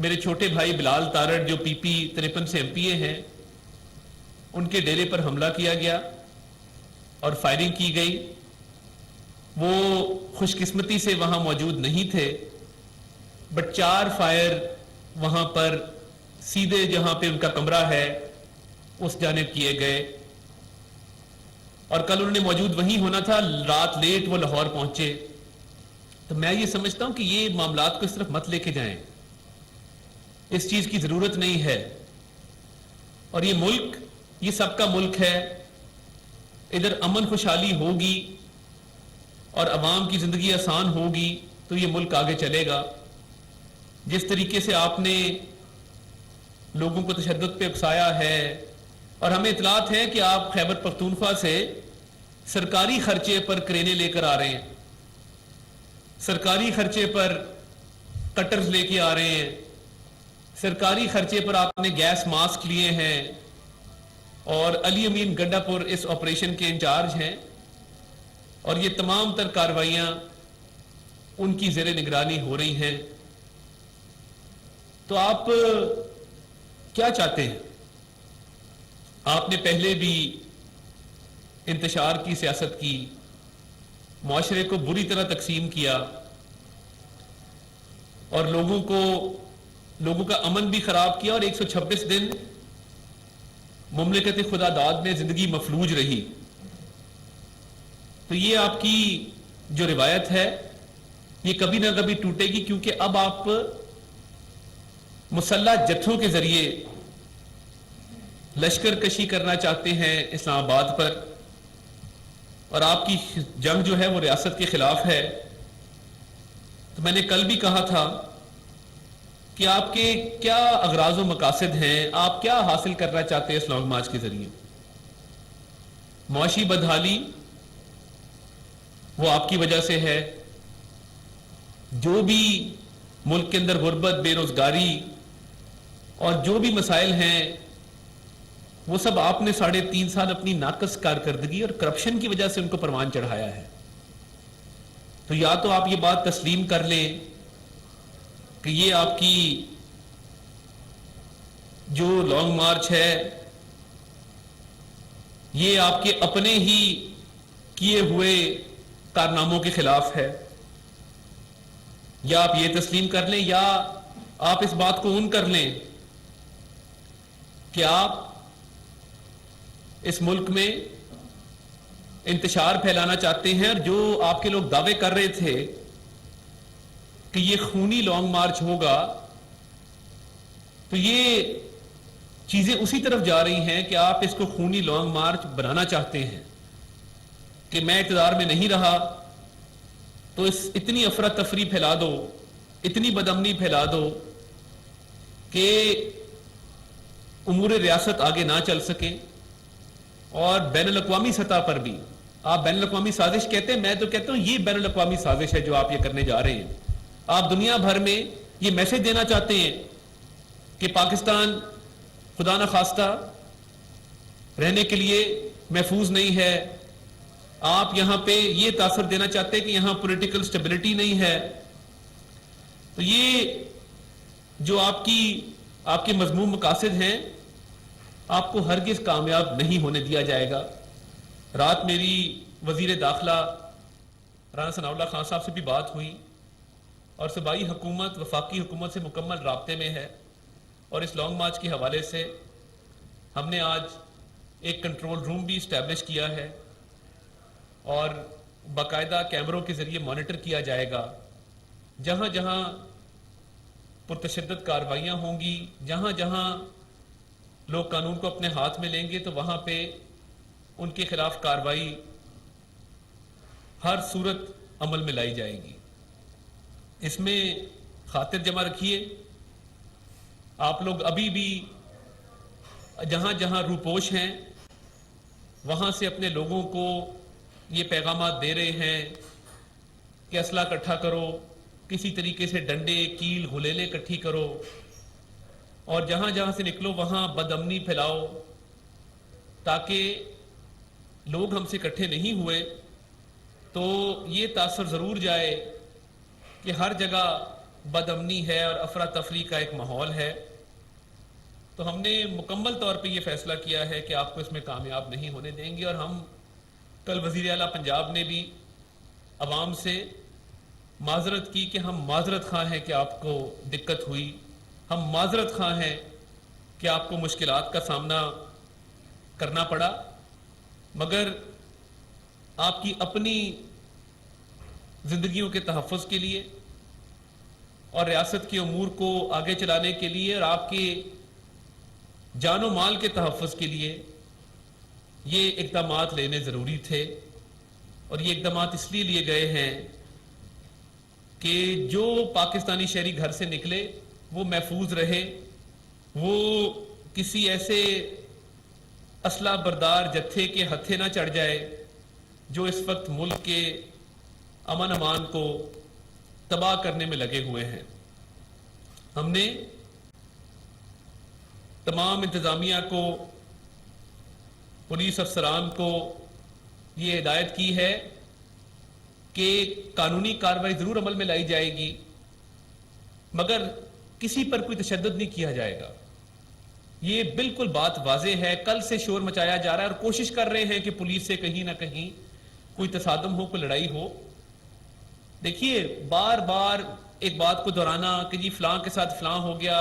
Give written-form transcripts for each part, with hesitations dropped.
میرے چھوٹے بھائی بلال تارڑ جو پی پی 53 سے ایم پی اے ہیں، ان کے ڈیرے پر حملہ کیا گیا اور فائرنگ کی گئی. وہ خوش قسمتی سے وہاں موجود نہیں تھے، بٹ 4 فائر وہاں پر سیدھے جہاں پہ ان کا کمرہ ہے اس جانب کیے گئے، اور کل انہوں نے موجود وہیں ہونا تھا. رات لیٹ وہ لاہور پہنچے. تو میں یہ سمجھتا ہوں کہ یہ معاملات کو اس طرف مت لے کے جائیں، اس چیز کی ضرورت نہیں ہے. اور یہ ملک یہ سب کا ملک ہے، ادھر امن خوشحالی ہوگی اور عوام کی زندگی آسان ہوگی تو یہ ملک آگے چلے گا. جس طریقے سے آپ نے لوگوں کو تشدد پہ اکسایا ہے، اور ہمیں اطلاعات ہے کہ آپ خیبر پختونخوا سے سرکاری خرچے پر کرینے لے کر آ رہے ہیں، سرکاری خرچے پر کٹرز لے کے آ رہے ہیں، سرکاری خرچے پر آپ نے گیس ماسک لیے ہیں، اور علی امین گنڈا پور اس آپریشن کے انچارج ہیں، اور یہ تمام تر کارروائیاں ان کی زیر نگرانی ہو رہی ہیں. تو آپ کیا چاہتے ہیں؟ آپ نے پہلے بھی انتشار کی سیاست کی، معاشرے کو بری طرح تقسیم کیا، اور لوگوں کا امن بھی خراب کیا، اور 126 دن مملکت خدا داد میں زندگی مفلوج رہی. تو یہ آپ کی جو روایت ہے یہ کبھی نہ کبھی ٹوٹے گی، کیونکہ اب آپ مسلح جتھوں کے ذریعے لشکر کشی کرنا چاہتے ہیں اسلام آباد پر، اور آپ کی جنگ جو ہے وہ ریاست کے خلاف ہے. تو میں نے کل بھی کہا تھا کہ آپ کے کیا اغراض و مقاصد ہیں، آپ کیا حاصل کرنا چاہتے ہیں اس لانگ مارچ کے ذریعے. معاشی بدحالی وہ آپ کی وجہ سے ہے، جو بھی ملک کے اندر غربت، بے روزگاری اور جو بھی مسائل ہیں وہ سب آپ نے 3.5 سال اپنی ناقص کارکردگی اور کرپشن کی وجہ سے ان کو پروان چڑھایا ہے. تو یا تو آپ یہ بات تسلیم کر لیں کہ یہ آپ کی جو لانگ مارچ ہے یہ آپ کے اپنے ہی کیے ہوئے کارناموں کے خلاف ہے، یا آپ یہ تسلیم کر لیں، یا آپ اس بات کو کر لیں کہ آپ اس ملک میں انتشار پھیلانا چاہتے ہیں، اور جو آپ کے لوگ دعوے کر رہے تھے کہ یہ خونی لانگ مارچ ہوگا، تو یہ چیزیں اسی طرف جا رہی ہیں کہ آپ اس کو خونی لانگ مارچ بنانا چاہتے ہیں کہ میں اقتدار میں نہیں رہا تو اتنی افراتفری پھیلا دو، اتنی بدامنی پھیلا دو کہ امور ریاست آگے نہ چل سکیں. اور بین الاقوامی سطح پر بھی آپ بین الاقوامی سازش کہتے ہیں، میں تو کہتا ہوں یہ بین الاقوامی سازش ہے جو آپ یہ کرنے جا رہے ہیں. آپ دنیا بھر میں یہ میسج دینا چاہتے ہیں کہ پاکستان خدا نخواستہ رہنے کے لیے محفوظ نہیں ہے. آپ یہاں پہ یہ تاثر دینا چاہتے ہیں کہ یہاں پولیٹیکل سٹیبلٹی نہیں ہے. تو یہ جو آپ کے مذموم مقاصد ہیں آپ کو ہرگز کامیاب نہیں ہونے دیا جائے گا. رات میری وزیر داخلہ رانا ثناء اللہ خان صاحب سے بھی بات ہوئی، اور صوبائی حکومت وفاقی حکومت سے مکمل رابطے میں ہے، اور اس لانگ مارچ کے حوالے سے ہم نے آج ایک کنٹرول روم بھی اسٹیبلش کیا ہے، اور باقاعدہ کیمروں کے ذریعے مانیٹر کیا جائے گا. جہاں جہاں پرتشدد کارروائیاں ہوں گی، جہاں جہاں لوگ قانون کو اپنے ہاتھ میں لیں گے، تو وہاں پہ ان کے خلاف کارروائی ہر صورت عمل میں لائی جائے گی. اس میں خاطر جمع رکھیے، آپ لوگ ابھی بھی جہاں جہاں روپوش ہیں وہاں سے اپنے لوگوں کو یہ پیغامات دے رہے ہیں کہ اسلحہ اکٹھا کرو، کسی طریقے سے ڈنڈے، کیل، غلیلیں اکٹھی کرو، اور جہاں جہاں سے نکلو وہاں بدامنی پھیلاؤ، تاکہ لوگ ہم سے اکٹھے نہیں ہوئے تو یہ تاثر ضرور جائے کہ ہر جگہ بدامنی ہے اور افراتفری کا ایک ماحول ہے، تو ہم نے مکمل طور پہ یہ فیصلہ کیا ہے کہ آپ کو اس میں کامیاب نہیں ہونے دیں گے۔ اور ہم کل وزیر اعلیٰ پنجاب نے بھی عوام سے معذرت کی کہ ہم معذرت خواہ ہیں کہ آپ کو دقت ہوئی، ہم معذرت خواہ ہیں کہ آپ کو مشکلات کا سامنا کرنا پڑا، مگر آپ کی اپنی زندگیوں کے تحفظ کے لیے اور ریاست کے امور کو آگے چلانے کے لیے اور آپ کے جان و مال کے تحفظ کے لیے یہ اقدامات لینے ضروری تھے۔ اور یہ اقدامات اس لیے لیے گئے ہیں کہ جو پاکستانی شہری گھر سے نکلے وہ محفوظ رہے، وہ کسی ایسے اسلحہ بردار جتھے کے ہتھے نہ چڑھ جائے جو اس وقت ملک کے امن امان کو تباہ کرنے میں لگے ہوئے ہیں۔ ہم نے تمام انتظامیہ کو، پولیس افسران کو یہ ہدایت کی ہے کہ قانونی کارروائی ضرور عمل میں لائی جائے گی، مگر کسی پر کوئی تشدد نہیں کیا جائے گا۔ یہ بالکل بات واضح ہے، کل سے شور مچایا جا رہا ہے اور کوشش کر رہے ہیں کہ پولیس سے کہیں نہ کہیں کوئی تصادم ہو، کوئی لڑائی ہو۔ دیکھیے، بار بار ایک بات کو دہرانا کہ جی فلاں کے ساتھ فلاں ہو گیا،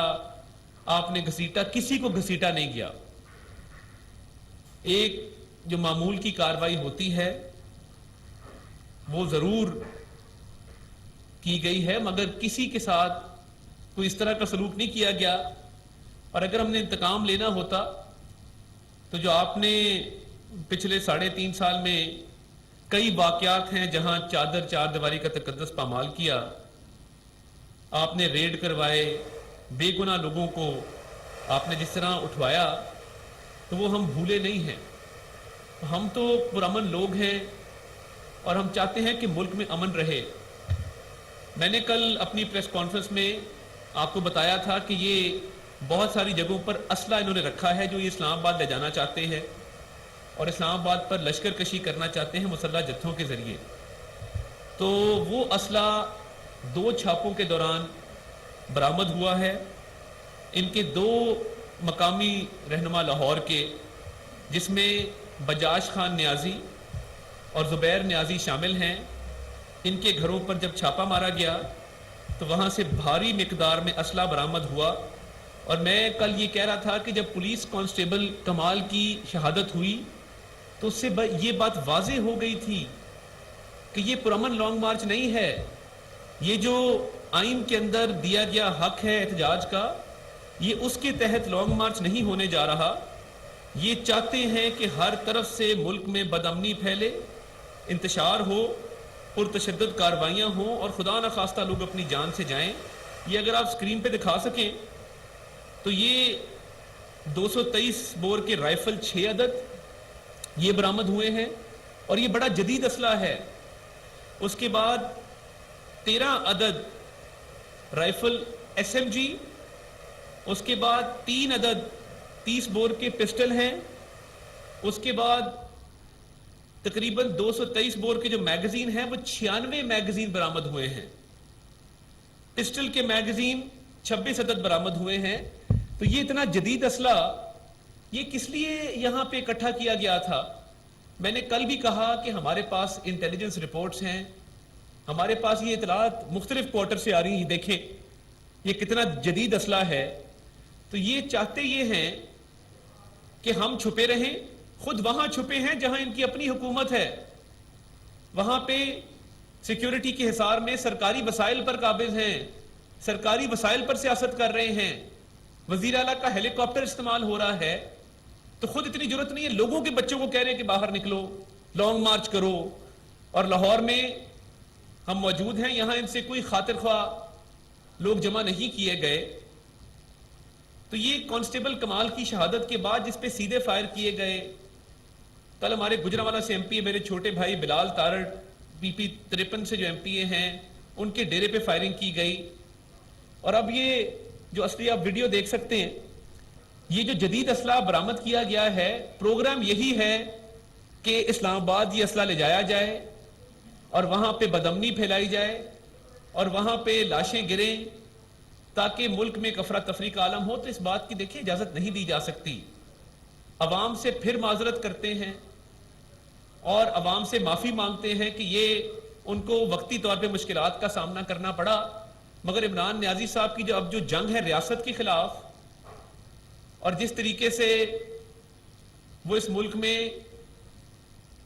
آپ نے گھسیٹا، کسی کو گھسیٹا نہیں گیا۔ ایک جو معمول کی کارروائی ہوتی ہے وہ ضرور کی گئی ہے، مگر کسی کے ساتھ کوئی اس طرح کا سلوک نہیں کیا گیا۔ اور اگر ہم نے انتقام لینا ہوتا تو جو آپ نے پچھلے 3.5 سال میں کئی واقعات ہیں جہاں چار دیواری کا تقدس پامال کیا، آپ نے ریڈ کروائے، بے گناہ لوگوں کو آپ نے جس طرح اٹھوایا، تو وہ ہم بھولے نہیں ہیں۔ ہم تو پرامن لوگ ہیں اور ہم چاہتے ہیں کہ ملک میں امن رہے۔ میں نے کل اپنی پریس کانفرنس میں آپ کو بتایا تھا کہ یہ بہت ساری جگہوں پر اسلحہ انہوں نے رکھا ہے جو یہ اسلام آباد لے جانا چاہتے ہیں اور اسلام آباد پر لشکر کشی کرنا چاہتے ہیں مسلح جتھوں کے ذریعے۔ تو وہ اسلحہ 2 چھاپوں کے دوران برآمد ہوا ہے۔ ان کے 2 مقامی رہنما لاہور کے، جس میں بجاش خان نیازی اور زبیر نیازی شامل ہیں، ان کے گھروں پر جب چھاپا مارا گیا تو وہاں سے بھاری مقدار میں اسلحہ برآمد ہوا۔ اور میں کل یہ کہہ رہا تھا کہ جب پولیس کانسٹیبل کمال کی شہادت ہوئی تو اس سے یہ بات واضح ہو گئی تھی کہ یہ پرامن لانگ مارچ نہیں ہے۔ یہ جو آئین کے اندر دیا گیا حق ہے احتجاج کا، یہ اس کے تحت لانگ مارچ نہیں ہونے جا رہا۔ یہ چاہتے ہیں کہ ہر طرف سے ملک میں بدامنی پھیلے، انتشار ہو، پرتشدد کارروائیاں ہوں اور خدا نخواستہ لوگ اپنی جان سے جائیں۔ یہ اگر آپ سکرین پہ دکھا سکیں تو یہ 223 بور کے رائفل 6 عدد یہ برآمد ہوئے ہیں اور یہ بڑا جدید اسلحہ ہے۔ اس کے بعد 13 عدد رائفل SMG، اس کے بعد 3 عدد 30 بور کے پسٹل ہیں، اس کے بعد تقریباً 223 بور کے جو میگزین ہیں وہ 96 میگزین برآمد ہوئے ہیں۔ پسٹل کے میگزین 26 عدد برآمد ہوئے ہیں۔ تو یہ اتنا جدید اسلحہ یہ کس لیے یہاں پہ اکٹھا کیا گیا تھا؟ میں نے کل بھی کہا کہ ہمارے پاس انٹیلیجنس رپورٹس ہیں، ہمارے پاس یہ اطلاعات مختلف کوارٹر سے آ رہی ہیں، دیکھیں یہ کتنا جدید اسلحہ ہے۔ تو یہ چاہتے یہ ہیں کہ ہم چھپے رہیں، خود وہاں چھپے ہیں جہاں ان کی اپنی حکومت ہے، وہاں پہ سیکیورٹی کے حصار میں سرکاری وسائل پر قابض ہیں، سرکاری وسائل پر سیاست کر رہے ہیں، وزیر اعلیٰ کا ہیلی کاپٹر استعمال ہو رہا ہے۔ تو خود اتنی ضرورت نہیں ہے، لوگوں کے بچوں کو کہہ رہے ہیں کہ باہر نکلو، لانگ مارچ کرو۔ اور لاہور میں ہم موجود ہیں، یہاں ان سے کوئی خاطر خواہ لوگ جمع نہیں کیے گئے۔ تو یہ کانسٹیبل کمال کی شہادت کے بعد جس پہ سیدھے فائر کیے گئے، کل ہمارے گجرانوالہ سے MP میرے چھوٹے بھائی بلال تارڑ PP 53 سے جو MPA ہیں، ان کے ڈیرے پہ فائرنگ کی گئی۔ اور اب یہ جو اسلحہ آپ ویڈیو دیکھ سکتے ہیں، یہ جو جدید اسلحہ برآمد کیا گیا ہے، پروگرام یہی ہے کہ اسلام آباد یہ اسلحہ لے جایا جائے اور وہاں پہ بدامنی پھیلائی جائے اور وہاں پہ لاشیں گریں تاکہ ملک میں ایک افراتفری کا عالم ہو، تو اس بات کی دیکھیں اجازت نہیں دی جا سکتی۔ عوام سے پھر معذرت کرتے ہیں اور عوام سے معافی مانگتے ہیں کہ یہ ان کو وقتی طور پہ مشکلات کا سامنا کرنا پڑا، مگر عمران نیازی صاحب کی اب جو جنگ ہے ریاست کے خلاف، اور جس طریقے سے وہ اس ملک میں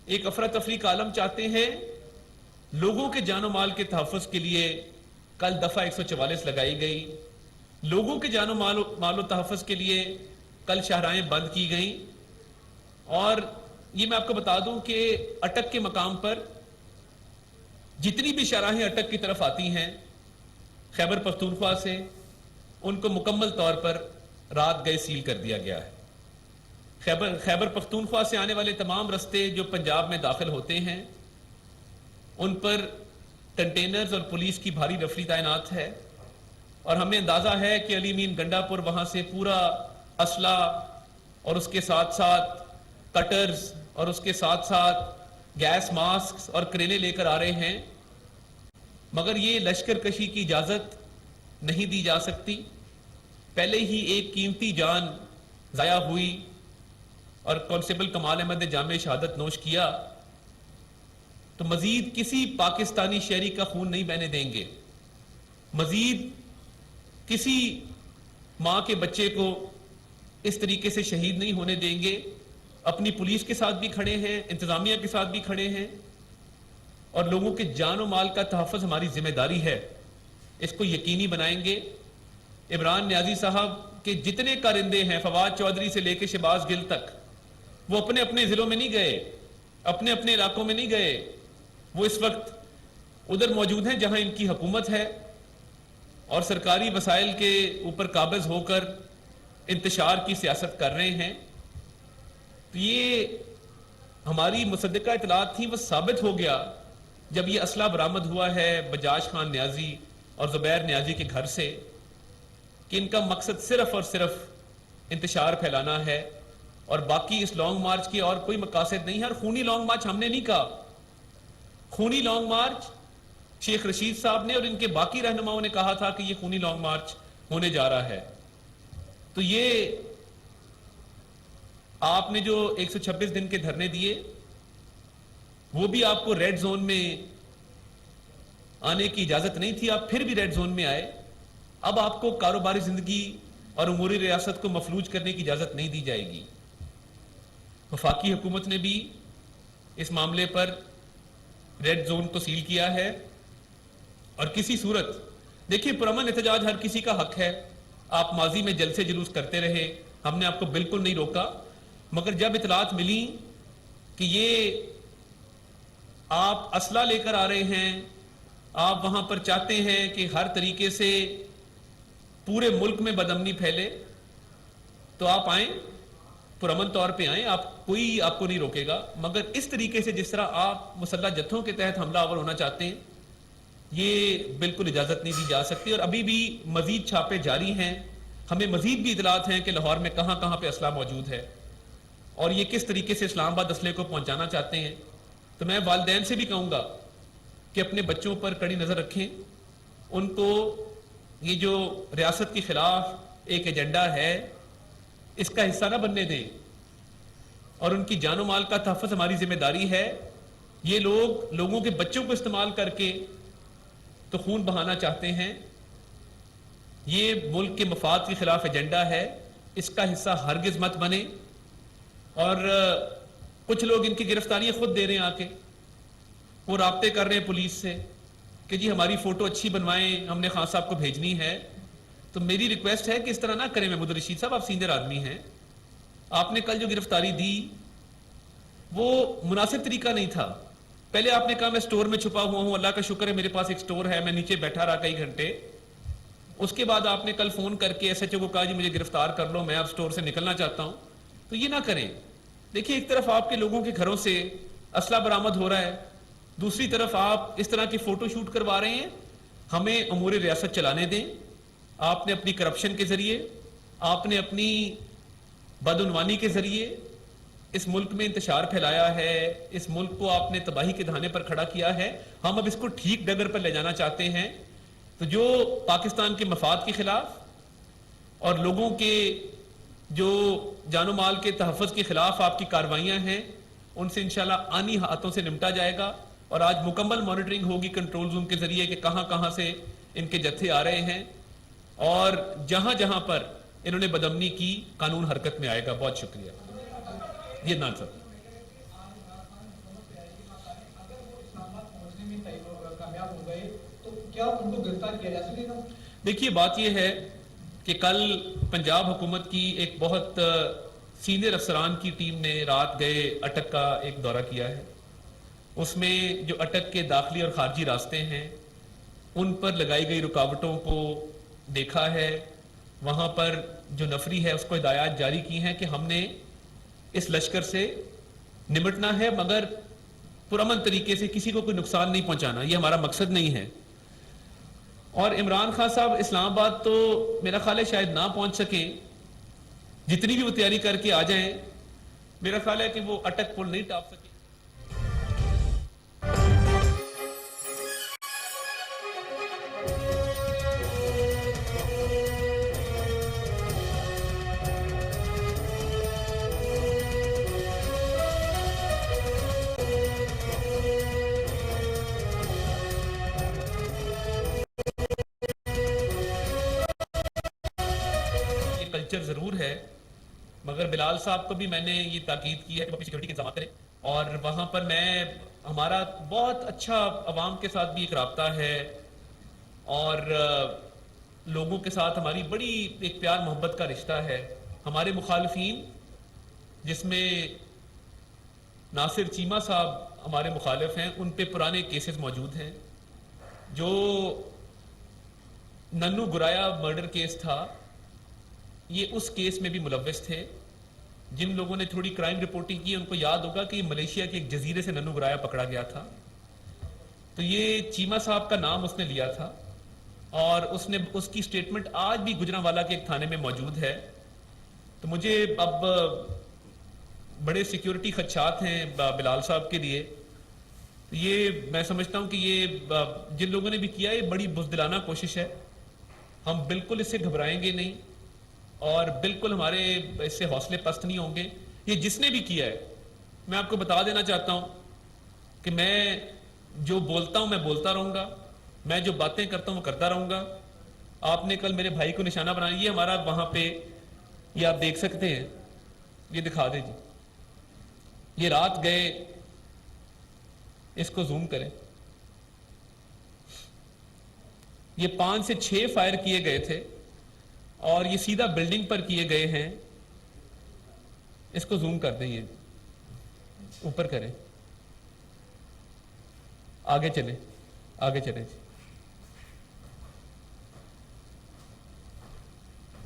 ایک افراتفری کا عالم چاہتے ہیں، لوگوں کے جان و مال کے تحفظ کے لیے کل دفعہ 144 لگائی گئی، لوگوں کے جان و مال و تحفظ کے لیے کل شاہراہیں بند کی گئیں، اور یہ میں آپ کو بتا دوں کہ اٹک کے مقام پر جتنی بھی شاہراہیں اٹک کی طرف آتی ہیں خیبر پختونخوا سے، ان کو مکمل طور پر رات گئے سیل کر دیا گیا ہے۔ خیبر پختونخوا سے آنے والے تمام رستے جو پنجاب میں داخل ہوتے ہیں ان پر کنٹینرز اور پولیس کی بھاری رفلی تعینات ہے، اور ہمیں اندازہ ہے کہ علی مین گنڈا پور وہاں سے پورا اسلحہ اور اس کے ساتھ ساتھ کٹرز اور اس کے ساتھ ساتھ گیس ماسک اور کرینے لے کر آ رہے ہیں، مگر یہ لشکر کشی کی اجازت نہیں دی جا سکتی۔ پہلے ہی ایک قیمتی جان ضائع ہوئی اور کانسٹیبل کمال احمد نے جامع شہادت نوش کیا، تو مزید کسی پاکستانی شہری کا خون نہیں بہنے دیں گے، مزید کسی ماں کے بچے کو اس طریقے سے شہید نہیں ہونے دیں گے۔ اپنی پولیس کے ساتھ بھی کھڑے ہیں، انتظامیہ کے ساتھ بھی کھڑے ہیں، اور لوگوں کے جان و مال کا تحفظ ہماری ذمہ داری ہے، اس کو یقینی بنائیں گے۔ عمران نیازی صاحب کے جتنے کارندے ہیں، فواد چودھری سے لے کے شہباز گل تک، وہ اپنے اپنے ضلعوں میں نہیں گئے، اپنے اپنے علاقوں میں نہیں گئے، وہ اس وقت ادھر موجود ہیں جہاں ان کی حکومت ہے، اور سرکاری وسائل کے اوپر قابض ہو کر انتشار کی سیاست کر رہے ہیں۔ تو یہ ہماری مصدقہ اطلاعات تھی، وہ ثابت ہو گیا جب یہ اسلحہ برآمد ہوا ہے بجاج خان نیازی اور زبیر نیازی کے گھر سے، کہ ان کا مقصد صرف اور صرف انتشار پھیلانا ہے، اور باقی اس لانگ مارچ کی اور کوئی مقاصد نہیں ہے۔ اور خونی لانگ مارچ ہم نے نہیں کہا، خونی لانگ مارچ شیخ رشید صاحب نے اور ان کے باقی رہنماؤں نے کہا تھا کہ یہ خونی لانگ مارچ ہونے جا رہا ہے۔ تو یہ آپ نے جو 126 دن کے دھرنے دیے، وہ بھی آپ کو ریڈ زون میں آنے کی اجازت نہیں تھی، آپ پھر بھی ریڈ زون میں آئے۔ اب آپ کو کاروباری زندگی اور اموری ریاست کو مفلوج کرنے کی اجازت نہیں دی جائے گی۔ وفاقی حکومت نے بھی اس معاملے پر ریڈ زون کو سیل کیا ہے، اور کسی صورت دیکھیے پرامن احتجاج ہر کسی کا حق ہے، آپ ماضی میں جلسے جلوس کرتے رہے، ہم نے آپ کو بالکل نہیں روکا، مگر جب اطلاعات ملی کہ یہ آپ اسلحہ لے کر آ رہے ہیں، آپ وہاں پر چاہتے ہیں کہ ہر طریقے سے پورے ملک میں بدامنی پھیلے، تو آپ آئیں، پرامن طور پہ آئیں، کوئی آپ کو نہیں روکے گا، مگر اس طریقے سے جس طرح آپ مسلح جتھوں کے تحت حملہ آور ہونا چاہتے ہیں، یہ بالکل اجازت نہیں دی جا سکتی۔ اور ابھی بھی مزید چھاپے جاری ہیں، ہمیں مزید بھی اطلاعات ہیں کہ لاہور میں کہاں کہاں پہ اسلحہ موجود ہے، اور یہ کس طریقے سے اسلام آباد اسلحے کو پہنچانا چاہتے ہیں۔ تو میں والدین سے بھی کہوں گا کہ اپنے بچوں پر کڑی نظر رکھیں، ان کو یہ جو ریاست کے خلاف ایک ایجنڈا ہے اس کا حصہ نہ بننے دیں، اور ان کی جان و مال کا تحفظ ہماری ذمہ داری ہے۔ یہ لوگ لوگوں کے بچوں کو استعمال کر کے تو خون بہانا چاہتے ہیں، یہ ملک کے مفاد کے خلاف ایجنڈا ہے، اس کا حصہ ہرگز مت بنے۔ اور کچھ لوگ ان کی گرفتاریاں خود دے رہے ہیں، آ کے وہ رابطے کر رہے ہیں پولیس سے کہ جی ہماری فوٹو اچھی بنوائیں، ہم نے خان صاحب کو بھیجنی ہے۔ تو میری ریکویسٹ ہے کہ اس طرح نہ کریں۔ محمود رشید صاحب، آپ سینئر آدمی ہیں، آپ نے کل جو گرفتاری دی وہ مناسب طریقہ نہیں تھا۔ پہلے آپ نے کہا میں سٹور میں چھپا ہوا ہوں، اللہ کا شکر ہے میرے پاس ایک سٹور ہے، میں نیچے بیٹھا رہا کئی گھنٹے۔ اس کے بعد آپ نے کل فون کر کے ایس ایچ او کو کہا جی مجھے گرفتار کر لو، میں اب سٹور سے نکلنا چاہتا ہوں۔ تو یہ نہ کریں۔ دیکھیے ایک طرف آپ کے لوگوں کے گھروں سے اسلحہ برآمد ہو رہا ہے، دوسری طرف آپ اس طرح کی فوٹو شوٹ کروا رہے ہیں۔ ہمیں امور ریاست چلانے دیں۔ آپ نے اپنی کرپشن کے ذریعے، آپ نے اپنی بدعنوانی کے ذریعے اس ملک میں انتشار پھیلایا ہے، اس ملک کو آپ نے تباہی کے دہانے پر کھڑا کیا ہے۔ ہم اب اس کو ٹھیک ڈگر پر لے جانا چاہتے ہیں، تو جو پاکستان کے مفاد کے خلاف اور لوگوں کے جو جان و مال کے تحفظ کے خلاف آپ کی کاروائیاں ہیں ان سے انشاءاللہ آنی ہاتھوں سے نمٹا جائے گا. اور آج مکمل مانیٹرنگ ہوگی کنٹرول روم کے ذریعے کہ کہاں کہاں سے ان کے جتھے آ رہے ہیں, اور جہاں جہاں پر انہوں نے بدامنی کی قانون حرکت میں آئے گا. بہت شکریہ. یہ نان صاحب. دیکھیے بات یہ ہے کہ کل پنجاب حکومت کی ایک بہت سینئر افسران کی ٹیم نے رات گئے اٹک کا ایک دورہ کیا ہے. اس میں جو اٹک کے داخلی اور خارجی راستے ہیں ان پر لگائی گئی رکاوٹوں کو دیکھا ہے. وہاں پر جو نفری ہے اس کو ہدایات جاری کی ہیں کہ ہم نے اس لشکر سے نمٹنا ہے مگر پرامن طریقے سے, کسی کو کوئی نقصان نہیں پہنچانا, یہ ہمارا مقصد نہیں ہے. اور عمران خان صاحب اسلام آباد تو میرا خیال ہے شاید نہ پہنچ سکیں, جتنی بھی وہ تیاری کر کے آ جائیں میرا خیال ہے کہ وہ اٹک پل نہیں ٹاپ سکیں. ضرور ہے مگر بلال صاحب کو بھی میں نے یہ تاکید کی ہے کہ وہ اپنی سیکورٹی کے انتظامات کریں, اور وہاں پر ہمارا بہت اچھا عوام کے ساتھ بھی ایک رابطہ ہے, اور لوگوں کے ساتھ ہماری بڑی ایک پیار محبت کا رشتہ ہے. ہمارے مخالفین جس میں ناصر چیمہ صاحب ہمارے مخالف ہیں, ان پہ پرانے کیسز موجود ہیں. جو ننو گرایا مرڈر کیس تھا یہ اس کیس میں بھی ملوث تھے. جن لوگوں نے تھوڑی کرائم رپورٹنگ کی ان کو یاد ہوگا کہ ملیشیا کے ایک جزیرے سے ننو گرایا پکڑا گیا تھا, تو یہ چیمہ صاحب کا نام اس نے لیا تھا, اور اس کی سٹیٹمنٹ آج بھی گجرانوالہ کے ایک تھانے میں موجود ہے. تو مجھے اب بڑے سیکیورٹی خدشات ہیں بلال صاحب کے لیے. یہ میں سمجھتا ہوں کہ یہ جن لوگوں نے بھی کیا یہ بڑی بزدلانہ کوشش ہے. ہم بالکل اس سے گھبرائیں گے نہیں اور بالکل ہمارے اس سے حوصلے پست نہیں ہوں گے. یہ جس نے بھی کیا ہے میں آپ کو بتا دینا چاہتا ہوں کہ میں جو بولتا ہوں میں بولتا رہوں گا, میں جو باتیں کرتا ہوں وہ کرتا رہوں گا. آپ نے کل میرے بھائی کو نشانہ بنایا, یہ ہمارا وہاں پہ یہ آپ دیکھ سکتے ہیں, یہ دکھا دیں جی, یہ رات گئے, اس کو زوم کریں, یہ 5 سے 6 فائر کیے گئے تھے اور یہ سیدھا بلڈنگ پر کیے گئے ہیں. اس کو زوم کر دیں, یہ اوپر کریں, آگے چلیں آگے چلیں جی.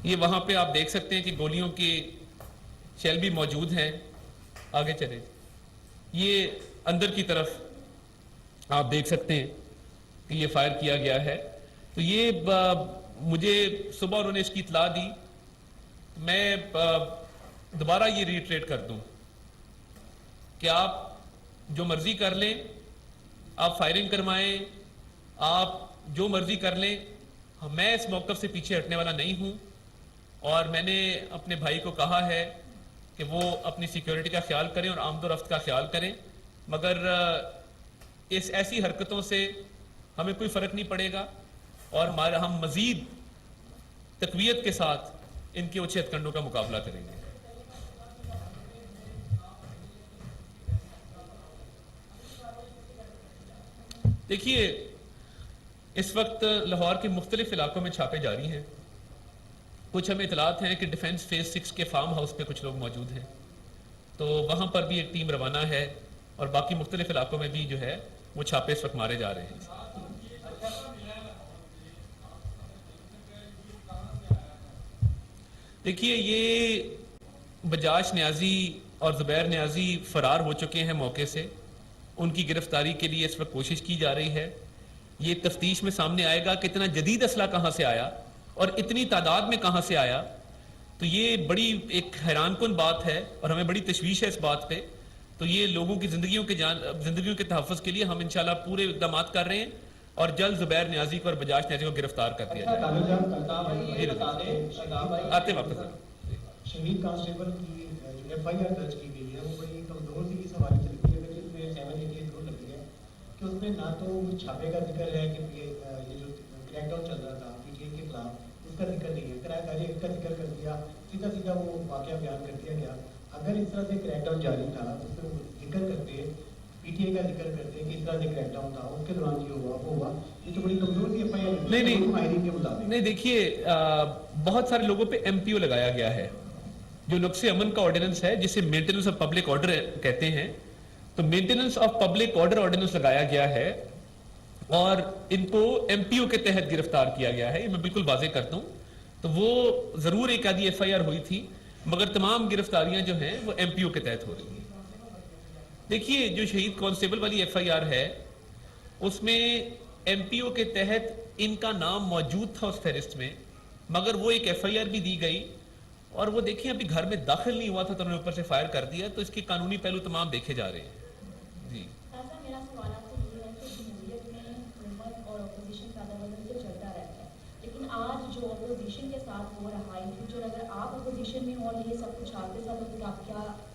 یہ وہاں پہ آپ دیکھ سکتے ہیں کہ گولیوں کے شیل بھی موجود ہیں. آگے چلیں جی. یہ اندر کی طرف آپ دیکھ سکتے ہیں کہ یہ فائر کیا گیا ہے. تو یہ مجھے صبح انہوں نے اس کی اطلاع دی. میں دوبارہ یہ ریٹریٹ کر دوں کہ آپ جو مرضی کر لیں, آپ فائرنگ کروائیں, آپ جو مرضی کر لیں, میں اس موقف سے پیچھے ہٹنے والا نہیں ہوں. اور میں نے اپنے بھائی کو کہا ہے کہ وہ اپنی سیکیورٹی کا خیال کریں اور آمد و رفت کا خیال کریں, مگر اس ایسی حرکتوں سے ہمیں کوئی فرق نہیں پڑے گا اور ہم مزید تقویت کے ساتھ ان کے اونچے ہتھکنڈوں کا مقابلہ کریں گے. دیکھیے اس وقت لاہور کے مختلف علاقوں میں چھاپے جاری ہیں. کچھ ہمیں اطلاعات ہیں کہ ڈیفنس فیز 6 کے فارم ہاؤس پہ کچھ لوگ موجود ہیں, تو وہاں پر بھی ایک ٹیم روانہ ہے اور باقی مختلف علاقوں میں بھی جو ہے وہ چھاپے اس وقت مارے جا رہے ہیں. دیکھیے یہ بجاش نیازی اور زبیر نیازی فرار ہو چکے ہیں موقع سے. ان کی گرفتاری کے لیے اس وقت کوشش کی جا رہی ہے. یہ تفتیش میں سامنے آئے گا کہ اتنا جدید اسلحہ کہاں سے آیا اور اتنی تعداد میں کہاں سے آیا. تو یہ بڑی ایک حیران کن بات ہے اور ہمیں بڑی تشویش ہے اس بات پہ. تو یہ لوگوں کی زندگیوں کے تحفظ کے لیے ہم انشاءاللہ پورے اقدامات کر رہے ہیں اور جلد زبیر نیازی کو اور بجاج نیازی کو گرفتار کر دیا جائے. آتے واپس شہید کانسٹیبل کی جو ایف آئی آر درج کی گئی ہے وہ بڑی کمزور سی اس حوالے سے لکھی ہے، جس میں 788 ضرور لگی ہے کہ اس میں نہ تو چھاپے کا ذکر ہے کہ یہ جو کریک ڈاؤن چل رہا تھا پی ٹی آئی کے خلاف اس کا ذکر نہیں ہے، کرایہ کاری کا ذکر کر دیا، سیدھا سیدھا وہ واقعہ بیان کر دیا گیا. اگر اس طرح سے کریک ڈاؤن جاری تھا اس میں ذکر کرتے، پی ٹی آئی کا ذکر کرتے کہ اس طرح سے کریک ڈاؤن تھا، اس کے دوران یہ ہوا وہ ہوا، یہ تو بڑی کمزور سی ایف آئی آر نہیں ماہرین کے مطابق. نہیں دیکھیے بہت سارے لوگوں پہ ایم پی او لگایا گیا ہے. جو نقص امن کا آرڈیننس ہے جسے مینٹیننس آف پبلک آرڈر کہتے ہیں، تو maintenance of public order ordinance لگایا گیا ہے اور ان کو ایم پی او کے تحت گرفتار کیا گیا ہے. یہ میں بالکل واضح کرتا ہوں. تو وہ ضرور ایک آدھی ایف آئی آر ہوئی تھی مگر تمام گرفتاریاں جو ہیں وہ ایم پی او کے تحت ہو رہی ہیں. دیکھیے جو شہید کانسٹیبل والی ایف آئی آر ہے اس میں ایم پی او کے تحت ان کا نام موجود تھا اس فہرست میں، مگر وہ ایک ایف آئی آر بھی دی گئی اور وہ دیکھیں ابھی گھر میں داخل نہیں ہوا تھا تو انہوں نے اوپر سے فائر کر دیا. تو اس کی قانونی پہلو تمام دیکھے جا رہے ہیں. جی میرا سوال آپ سے یہ ہے کہ جمہوریت میں حکومت اور اپوزیشن کا عدم تو چلتا رہتا ہے، لیکن آج جو اپوزیشن کے ساتھ ہو رہا ہے ان فیوچر اگر آپ اپوزیشن میں اور یہ سب کچھ آپ کے ساتھ تو پھر آپ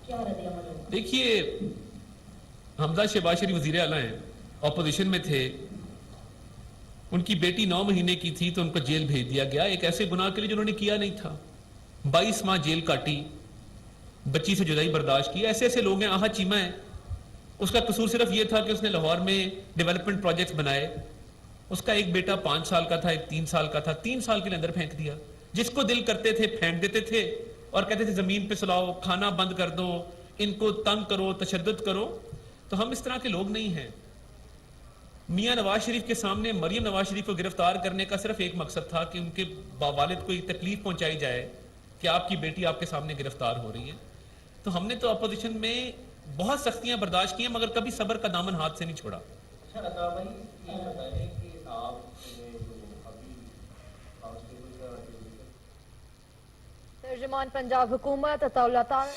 کیا رد عمل ہوگا؟ دیکھیے حمزہ شہباز شریف وزیر اعلیٰ ہیں، اپوزیشن میں تھے، ان کی بیٹی 9 مہینے کی تھی تو ان کو جیل بھیج دیا گیا ایک ایسے گناہ کے لیے جنہوں نے کیا نہیں تھا. 22 ماہ جیل کاٹی، بچی سے جدائی برداشت کی. ایسے ایسے لوگ ہیں. آہا چیمہ ہے، اس کا قصور صرف یہ تھا کہ اس نے لاہور میں ڈیولپمنٹ پروجیکٹس بنائے. اس کا ایک بیٹا 5 سال کا تھا، ایک 3 سال کا تھا. 3 سال کے لیے اندر پھینک دیا. جس کو دل کرتے تھے پھینک دیتے تھے اور کہتے تھے زمین پہ سلاؤ، کھانا بند کر دو، ان کو تنگ کرو، تشدد کرو. تو ہم اس طرح کے لوگ نہیں ہیں. میاں نواز شریف کے سامنے مریم نواز شریف کو گرفتار کرنے کا صرف ایک مقصد تھا کہ ان کے والد کو یہ تکلیف پہنچائی جائے کہ آپ کی بیٹی آپ کے سامنے گرفتار ہو رہی ہے. تو ہم نے تو اپوزیشن میں بہت سختیاں برداشت کی ہیں مگر کبھی صبر کا دامن ہاتھ سے نہیں چھوڑا. اچھا عطا بھائی یہ بتائیں کہ آپ ابھی ترجمان پنجاب حکومت عطا اللہ تعالی